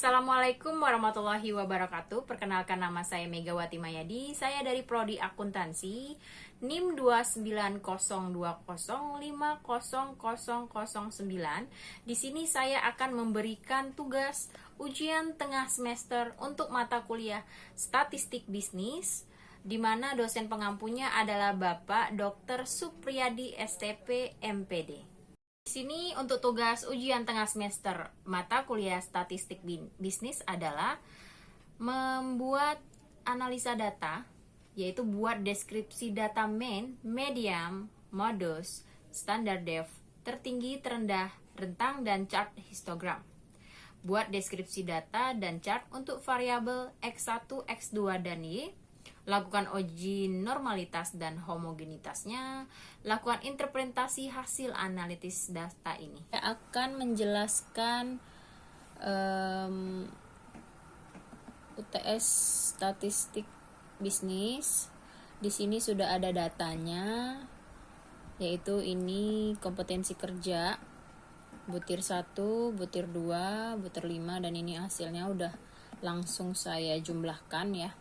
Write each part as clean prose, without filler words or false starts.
Assalamualaikum warahmatullahi wabarakatuh. Perkenalkan, nama saya Megawati Mayadi. Saya dari Prodi Akuntansi, NIM 29020500009. Di sini saya akan memberikan tugas ujian tengah semester untuk mata kuliah Statistik Bisnis, di mana dosen pengampunya adalah Bapak Dr. Supriyadi STP MPD. Di sini untuk tugas ujian tengah semester mata kuliah Statistik Bisnis adalah membuat analisa data, yaitu buat deskripsi data main, medium, modus, standar dev, tertinggi, terendah, rentang, dan chart histogram. Buat deskripsi data dan chart untuk variabel X1, X2, dan Y. Lakukan uji normalitas dan homogenitasnya. Lakukan interpretasi hasil analitis data ini. Saya akan menjelaskan UTS Statistik Bisnis. Di sini sudah ada datanya, yaitu ini kompetensi kerja butir 1, butir 2, butir 5, dan ini hasilnya udah langsung saya jumlahkan ya.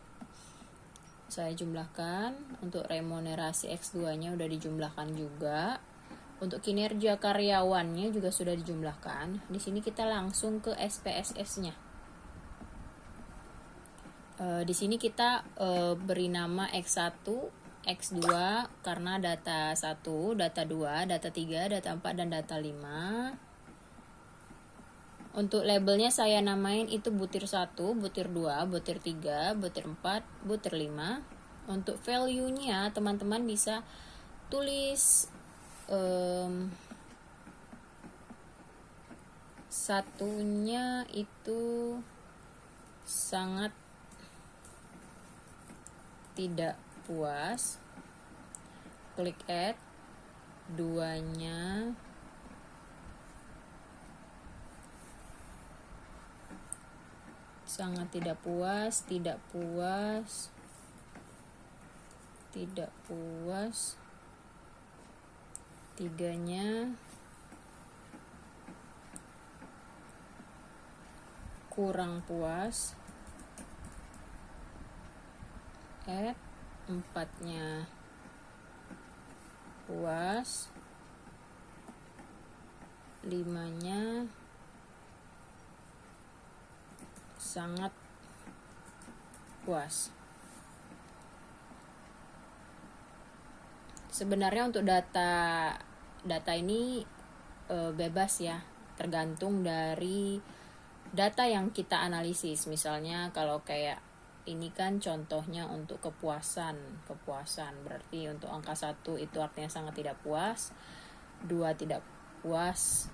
Saya jumlahkan. Untuk remunerasi X2-nya udah dijumlahkan juga. Untuk kinerja karyawannya juga sudah dijumlahkan. Di sini kita langsung ke SPSS-nya. Di sini kita beri nama X1, X2 karena data 1, data 2, data 3, data 4, dan data 5. Untuk labelnya saya namain itu butir 1, butir 2, butir 3, butir 4, butir 5. Untuk value-nya teman-teman bisa tulis satunya itu sangat tidak puas, klik add. Duanya sangat tidak puas, tidak puas, tidak puas. Tiganya kurang puas, add. Empatnya puas, limanya sangat puas. Sebenarnya untuk data ini bebas ya, tergantung dari data yang kita analisis. Misalnya kalau kayak ini kan contohnya untuk kepuasan berarti untuk angka 1 itu artinya sangat tidak puas, 2 tidak puas,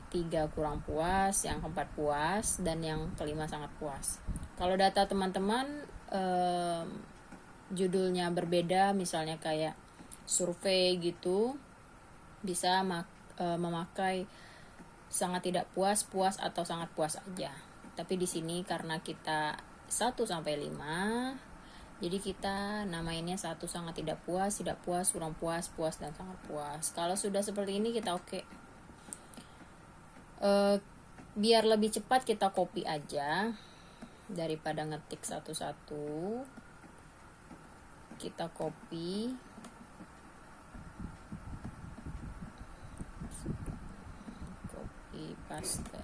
3 kurang puas, yang keempat puas, dan yang kelima sangat puas. Kalau data teman-teman judulnya berbeda, misalnya kayak survei gitu, bisa memakai sangat tidak puas, puas, atau sangat puas aja. Tapi di sini karena kita 1 sampai 5, jadi kita namainnya 1 sangat tidak puas, kurang puas, puas, dan sangat puas. Kalau sudah seperti ini kita oke. Biar lebih cepat kita copy aja daripada ngetik satu-satu. Kita copy. Paste,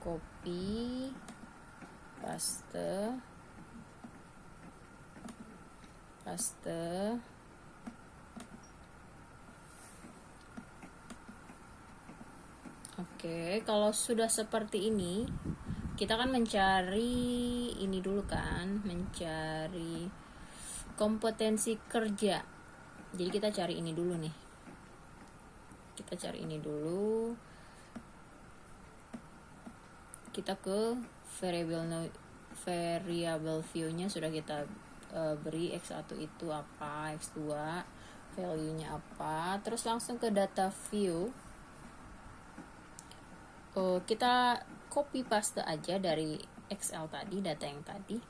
copy, paste, paste. Oke, kalau sudah seperti ini, kita kan mencari ini dulu kan, mencari kompetensi kerja. Jadi kita cari ini dulu nih. Kita cari ini dulu. Kita ke variable view-nya sudah kita beri X1 itu apa, X2 value-nya apa. Terus langsung ke data view. Kita copy paste aja dari Excel tadi, data yang tadi.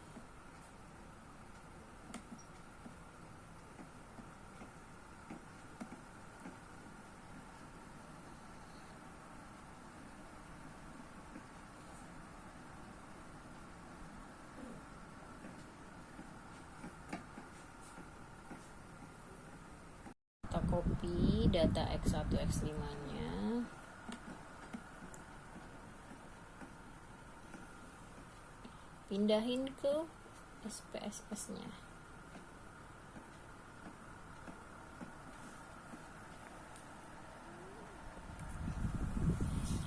copy data X1 X5 nya, pindahin ke SPSS nya.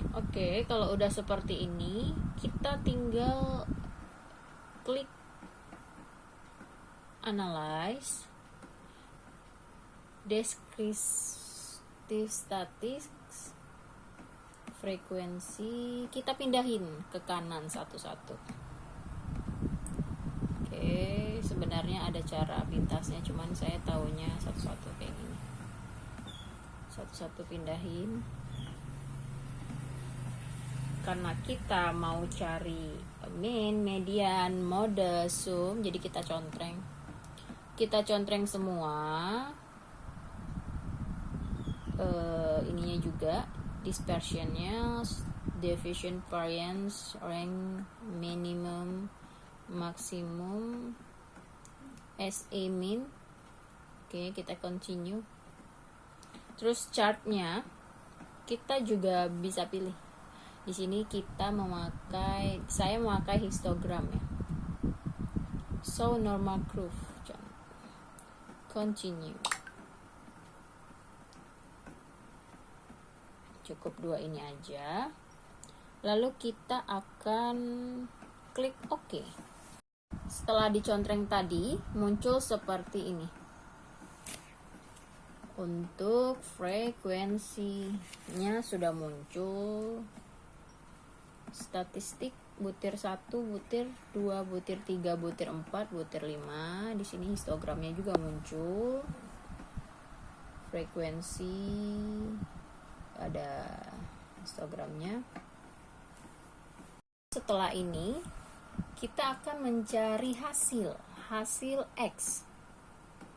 Oke, kalau udah seperti ini, kita tinggal klik analyze, descriptive statistics, frekuensi, kita pindahin ke kanan satu-satu. Oke, sebenarnya ada cara pintasnya, cuman saya taunya satu-satu kayak gini. Satu-satu pindahin. Karena kita mau cari mean, median, mode, sum, jadi kita contreng. Kita contreng semua. Ininya juga, dispersionnya, deviation, variance, rank, minimum, maksimum, SA min. Oke, kita continue. Terus chartnya kita juga bisa pilih. Di sini saya memakai histogram ya. So normal curve. Continue. Cukup 2 ini aja. Lalu kita akan klik OK. Setelah dicontreng tadi, muncul seperti ini. Untuk frekuensinya sudah muncul. Statistik butir 1, butir 2, butir 3, butir 4, butir 5. Di sini histogramnya juga muncul. Frekuensi ada histogramnya. Setelah ini kita akan mencari hasil X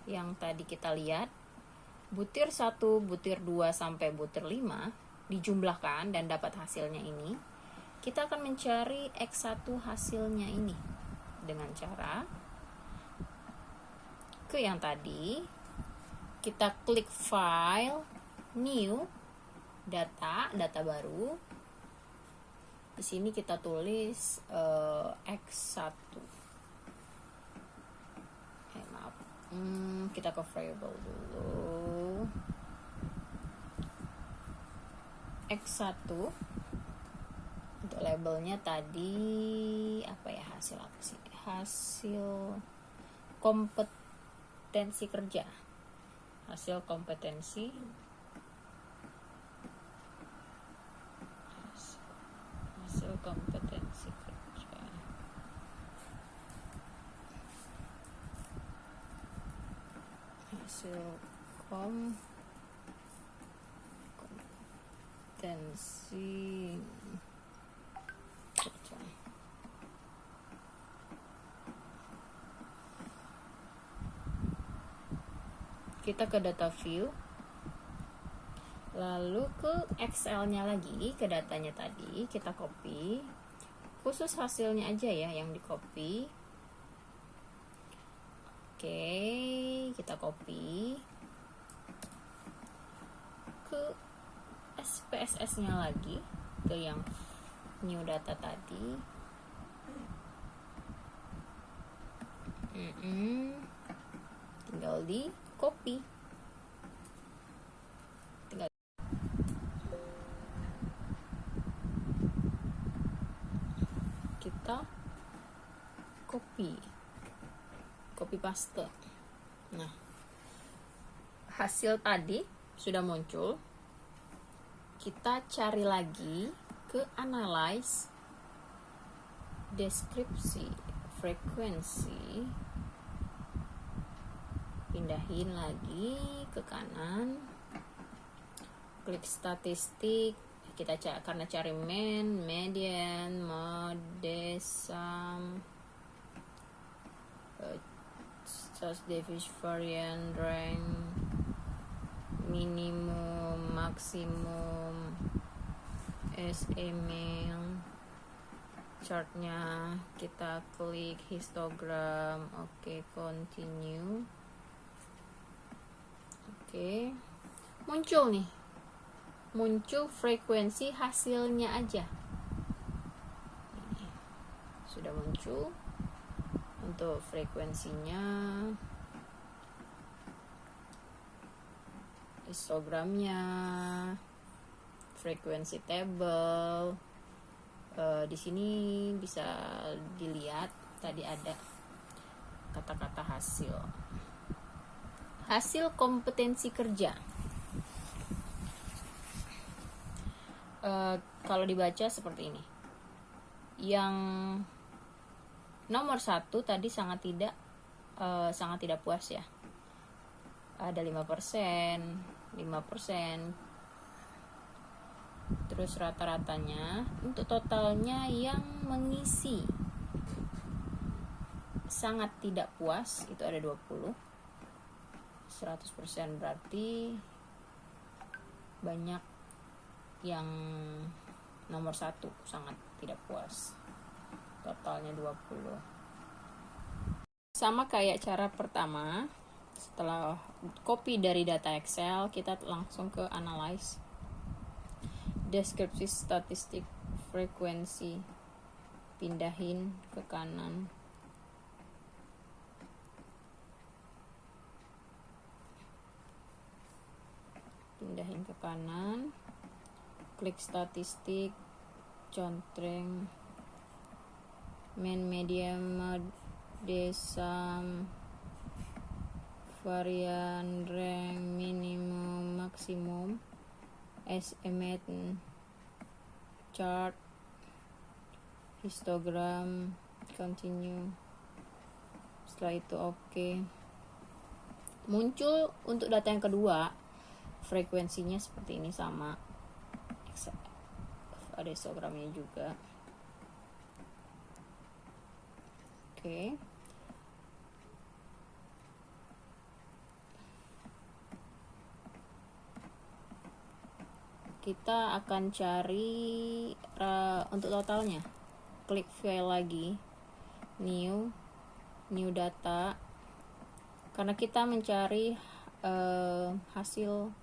yang tadi kita lihat. Butir 1, butir 2 sampai butir 5 dijumlahkan dan dapat hasilnya ini. Kita akan mencari X1 hasilnya ini dengan cara ke yang tadi, kita klik file, new, data baru. Di sini kita tulis X1. Maaf. Kita ke variable dulu. X1. Untuk labelnya tadi hasil apa sih? Hasil kompetensi kerja. Hasil kompetensi. Hasil kompetensi kerja. Hasil kompetensi kerja. Kita ke data view, lalu ke Excel-nya lagi, ke datanya tadi kita copy, khusus hasilnya aja ya yang di copy. Oke, kita copy ke SPSS-nya lagi, ke yang new data tadi. Tinggal di copy. Kita copy paste. Nah, hasil tadi sudah muncul. Kita cari lagi ke analyze, deskripsi, frekuensi, pindahin lagi ke kanan, klik statistik. Kita karena cari mean, median, mode, sum, deviation, variance, rank, minimum, maksimum, SA min. Chartnya kita klik histogram. Oke, continue. Oke, muncul frekuensi hasilnya aja. Ini sudah muncul untuk frekuensinya, histogramnya, frekuensi table. Di sini bisa dilihat tadi ada kata-kata hasil kompetensi kerja. Kalau dibaca seperti ini, yang nomor 1 tadi sangat tidak puas ya, ada 5%, terus rata-ratanya untuk totalnya yang mengisi sangat tidak puas itu ada 20. 100% berarti banyak yang nomor 1 sangat tidak puas, totalnya 20. Sama kayak cara pertama, setelah copy dari data Excel kita langsung ke analyze, deskripsi statistik, frekuensi, pindahin ke kanan, klik statistik, contreng, mean, median, mode, sum, varian, rank, minimum, maksimum, estimate, chart, histogram, continue. Setelah itu oke. Muncul untuk data yang kedua, frekuensinya seperti ini, sama ada histogramnya juga. Oke. Kita akan cari untuk totalnya. Klik file lagi, new data, karena kita mencari hasil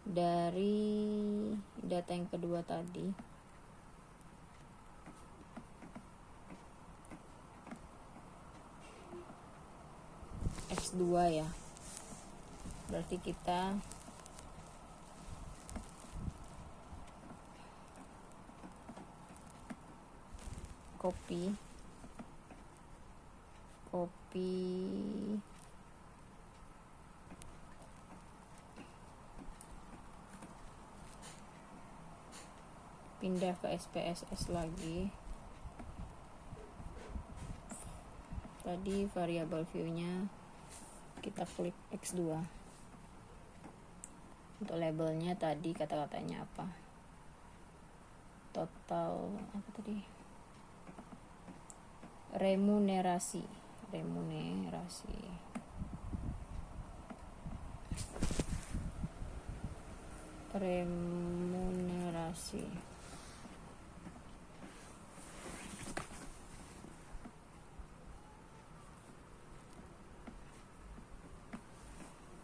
dari data yang kedua tadi. X2 ya, berarti kita copy pindah ke SPSS lagi. Tadi variable view-nya kita klik X2. Untuk labelnya tadi kata-katanya apa? Total apa tadi? Remunerasi.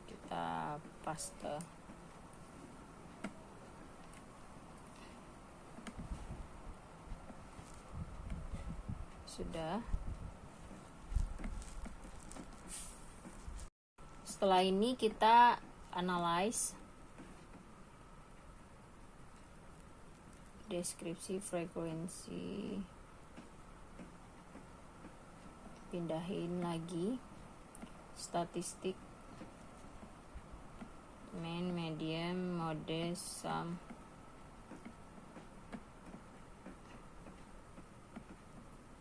Kita paste. Sudah. Setelah ini kita analyze, deskripsi, frekuensi, pindahin lagi, statistik, mean, median, mode, sum,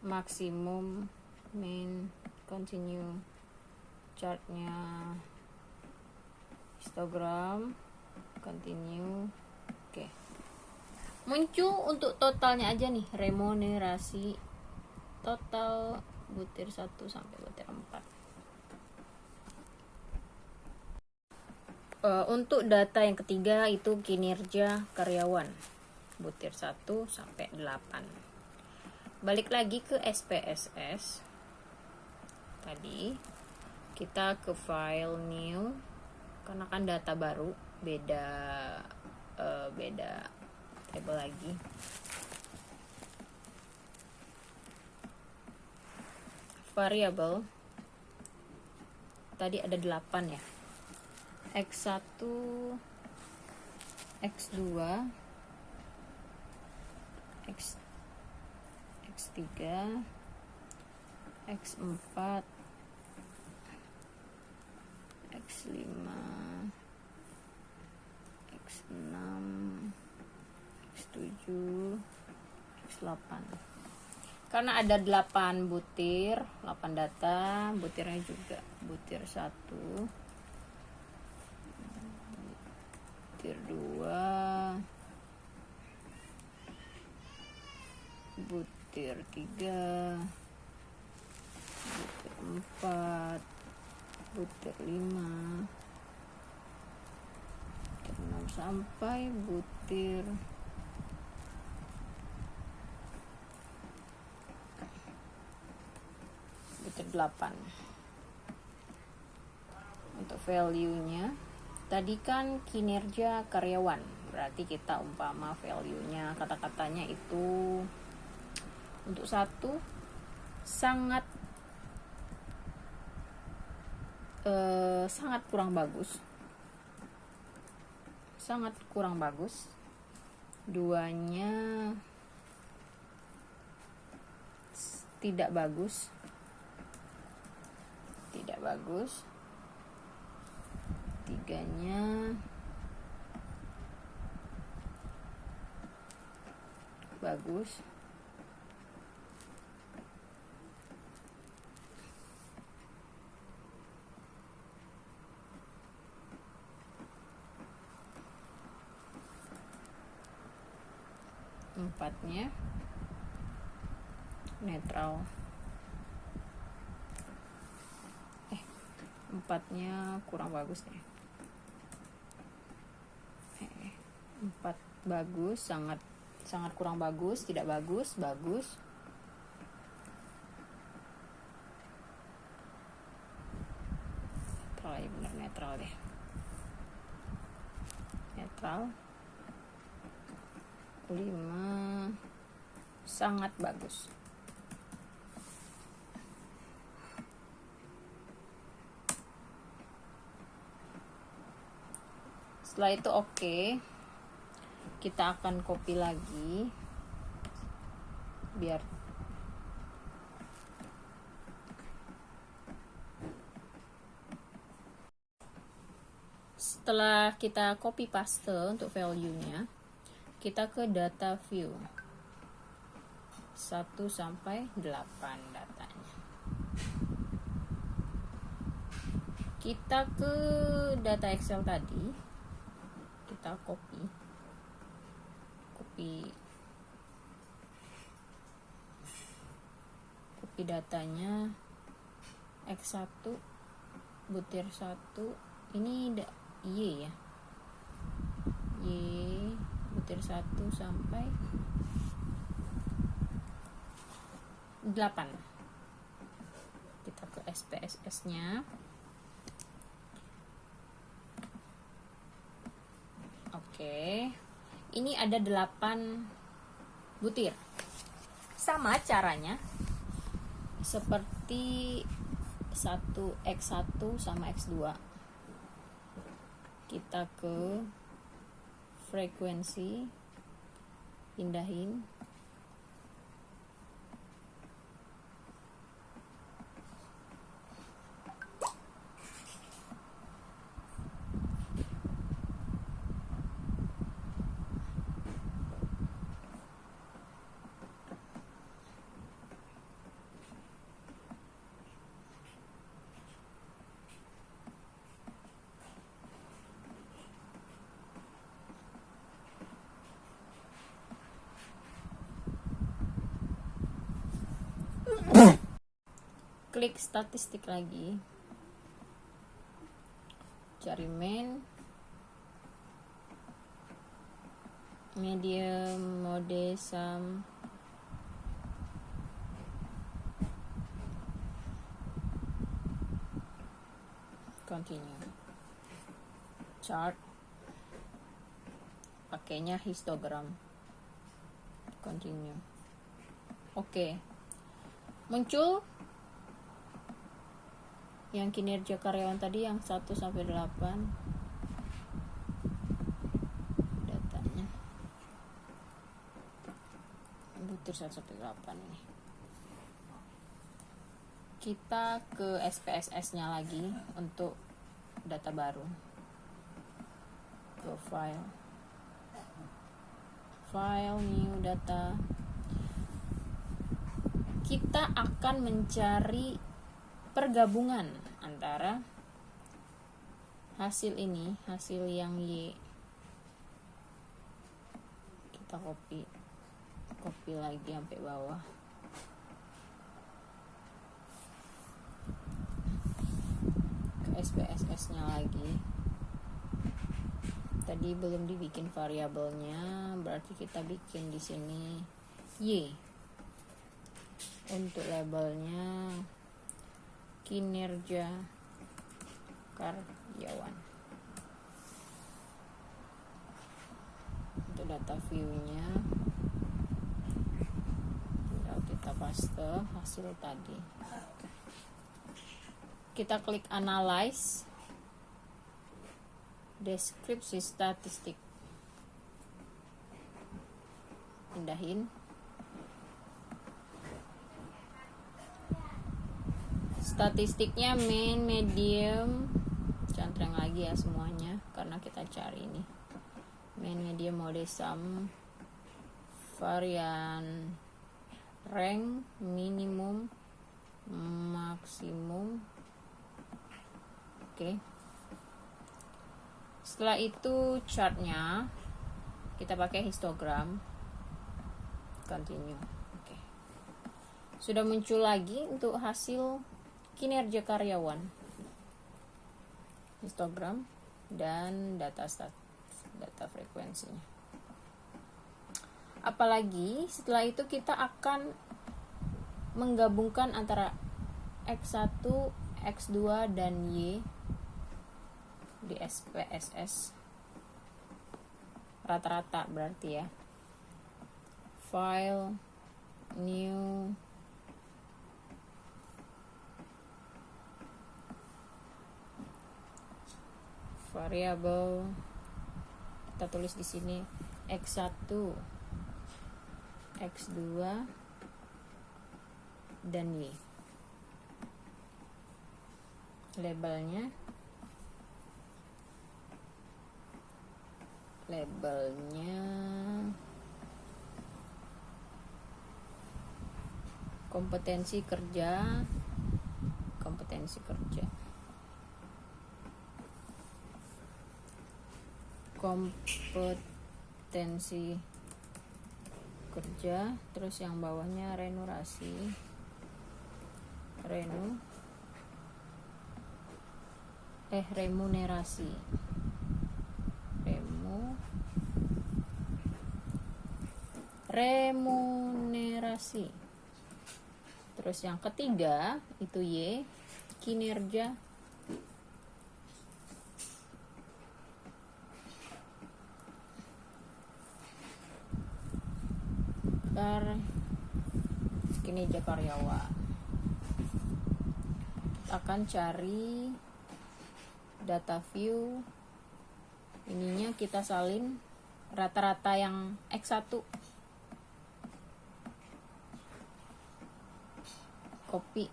maksimum, mean, continue, chartnya, histogram, continue. Oke. Muncul untuk totalnya aja nih, remunerasi total butir 1 sampai butir 4. Untuk data yang ketiga itu kinerja karyawan, butir 1 sampai 8. Balik lagi ke SPSS. Tadi kita ke file new, karena kan data baru, beda beda table lagi. Variabel tadi ada 8 ya, X1, X2, X3, X4, X5, X6, X7, X8. Karena ada 8 butir, 8 data, butirnya juga butir 1, butir 2, butir 3, butir 4, butir 5, butir 6 sampai butir 8. Untuk value-nya tadi kan kinerja karyawan, berarti kita umpama value-nya, kata-katanya itu untuk 1 sangat kurang bagus, sangat kurang bagus. 2-nya tidak bagus, tidak bagus. 3-nya bagus. 4-nya netral. 4-nya kurang bagus deh. 4 bagus, sangat kurang bagus, tidak bagus, bagus. Netral ya, benar netral deh. Netral. 5 sangat bagus. Setelah itu oke, kita akan copy lagi biar setelah kita copy paste untuk value-nya, kita ke data view 1 sampai 8 datanya. Kita ke data Excel tadi, kita copy datanya. X1 butir 1 ini Y ya, Y butir 1 sampai 8. Kita ke SPSS nya. Oke, ini ada 8 butir. Sama caranya seperti X1 sama X2. Kita ke frekuensi, pindahin. Klik statistik lagi, cari main, medium, mode, sum, continue, chart, pakainya histogram. Continue. Oke. Muncul yang kinerja karyawan tadi yang 1 sampai 8. Datanya. Butir 1 sampai 8 nih. Kita ke SPSS-nya lagi untuk data baru. Ke file, new data. Kita akan mencari pergabungan antara hasil ini, hasil yang Y. Kita copy lagi sampai bawah. Ke SPSS-nya lagi. Tadi belum dibikin variabelnya, berarti kita bikin di sini Y. Untuk labelnya kinerja karyawan. Untuk data view-nya tinggal kita paste hasil tadi. Kita klik analyze, deskripsi statistik, pindahin. Statistiknya main, medium, cantreng lagi ya semuanya karena kita cari ini main, medium, mode, sum, varian, rank, minimum, maksimum. Oke. Setelah itu chartnya kita pakai histogram. Continue. Oke. Sudah muncul lagi untuk hasil kinerja karyawan, histogram dan data frekuensinya. Apalagi setelah itu kita akan menggabungkan antara X1, X2 dan Y di SPSS rata-rata berarti ya. File, new, variabel, kita tulis di sini X1, X2 dan Y. Labelnya kompetensi kerja. Terus yang bawahnya remunerasi. Terus yang ketiga itu Y, kinerja karyawan. Akan cari data view, ininya kita salin rata-rata yang X1, copy,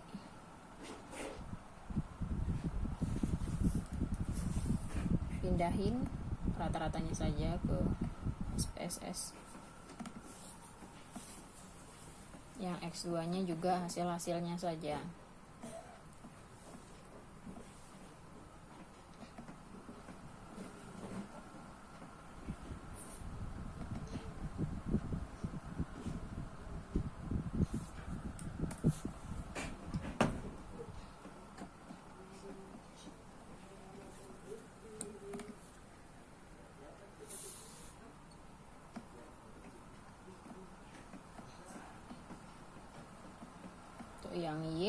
pindahin rata-ratanya saja ke SPSS. Yang X2 nya juga hasil-hasilnya saja. Yang Y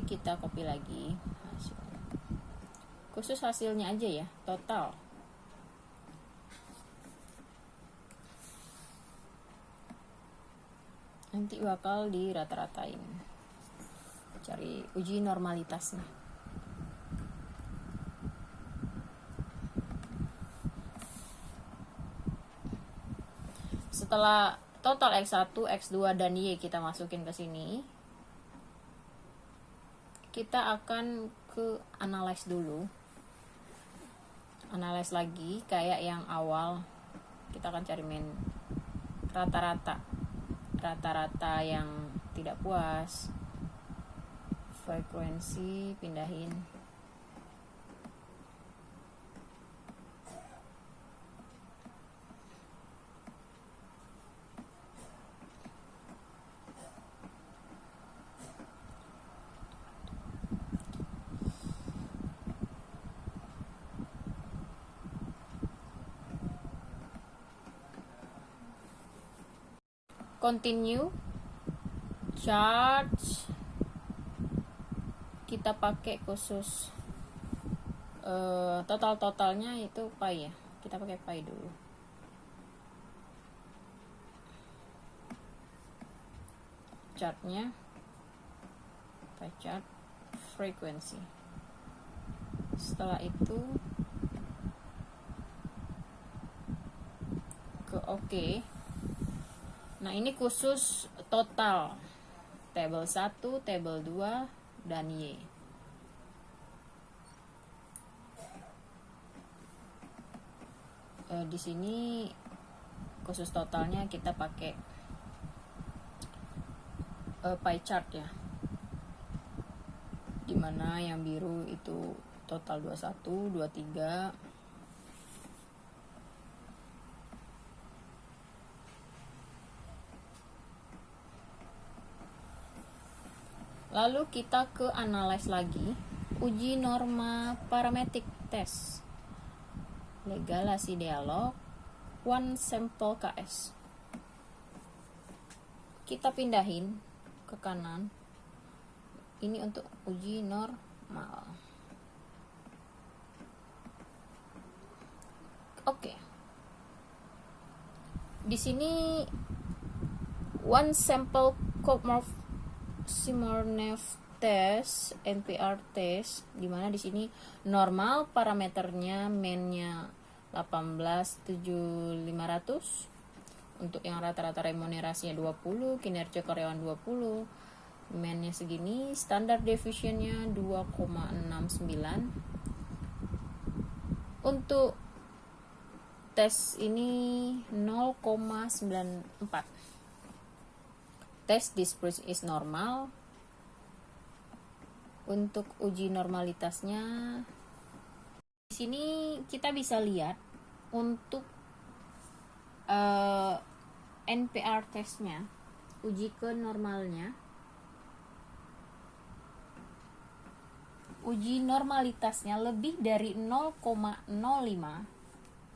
kita copy lagi hasilnya. khusus hasilnya aja ya, total. Nanti bakal dirata-ratain, cari uji normalitasnya. Setelah total X1, X2 dan Y kita masukin ke sini, kita akan ke analyze dulu. Analyze lagi kayak yang awal. Kita akan cari mean, rata-rata yang tidak puas, frekuensi pindahin. Continue charge, kita pakai khusus totalnya itu pi ya, kita pakai pi dulu. Chartnya pi chart frekuensi. Setelah itu ke OK. Nah, ini khusus total tabel 1, tabel 2, dan Y. Di sini khusus totalnya kita pakai pie chart ya. Dimana yang biru itu total 21, 23. Lalu kita ke analyze lagi, uji norma parametric test, legalasi dialog, one sample KS. Kita pindahin ke kanan. Ini untuk uji normal. Oke. Di sini one sample Smirnov test, NPR test, dimana di sini normal parameternya mean-nya 18.7500, untuk yang rata-rata remunerasinya 20, kinerja karyawan 20, mean-nya segini, standar deviation-nya 2,69. Untuk tes ini 0,94. Test dispersion is normal. Untuk uji normalitasnya, di sini kita bisa lihat untuk NPR testnya, uji ke normalnya, uji normalitasnya lebih dari 0,05,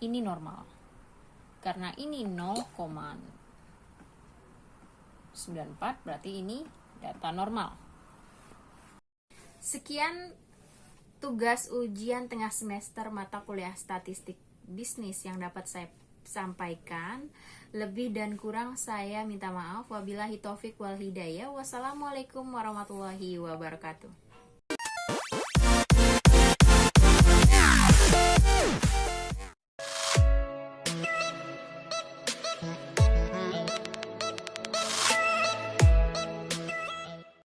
ini normal. Karena ini 0,94, berarti ini data normal. Sekian tugas ujian tengah semester mata kuliah statistik bisnis yang dapat saya sampaikan. Lebih dan kurang saya minta maaf. Wabillahi taufik wal hidayah. Wassalamualaikum warahmatullahi wabarakatuh.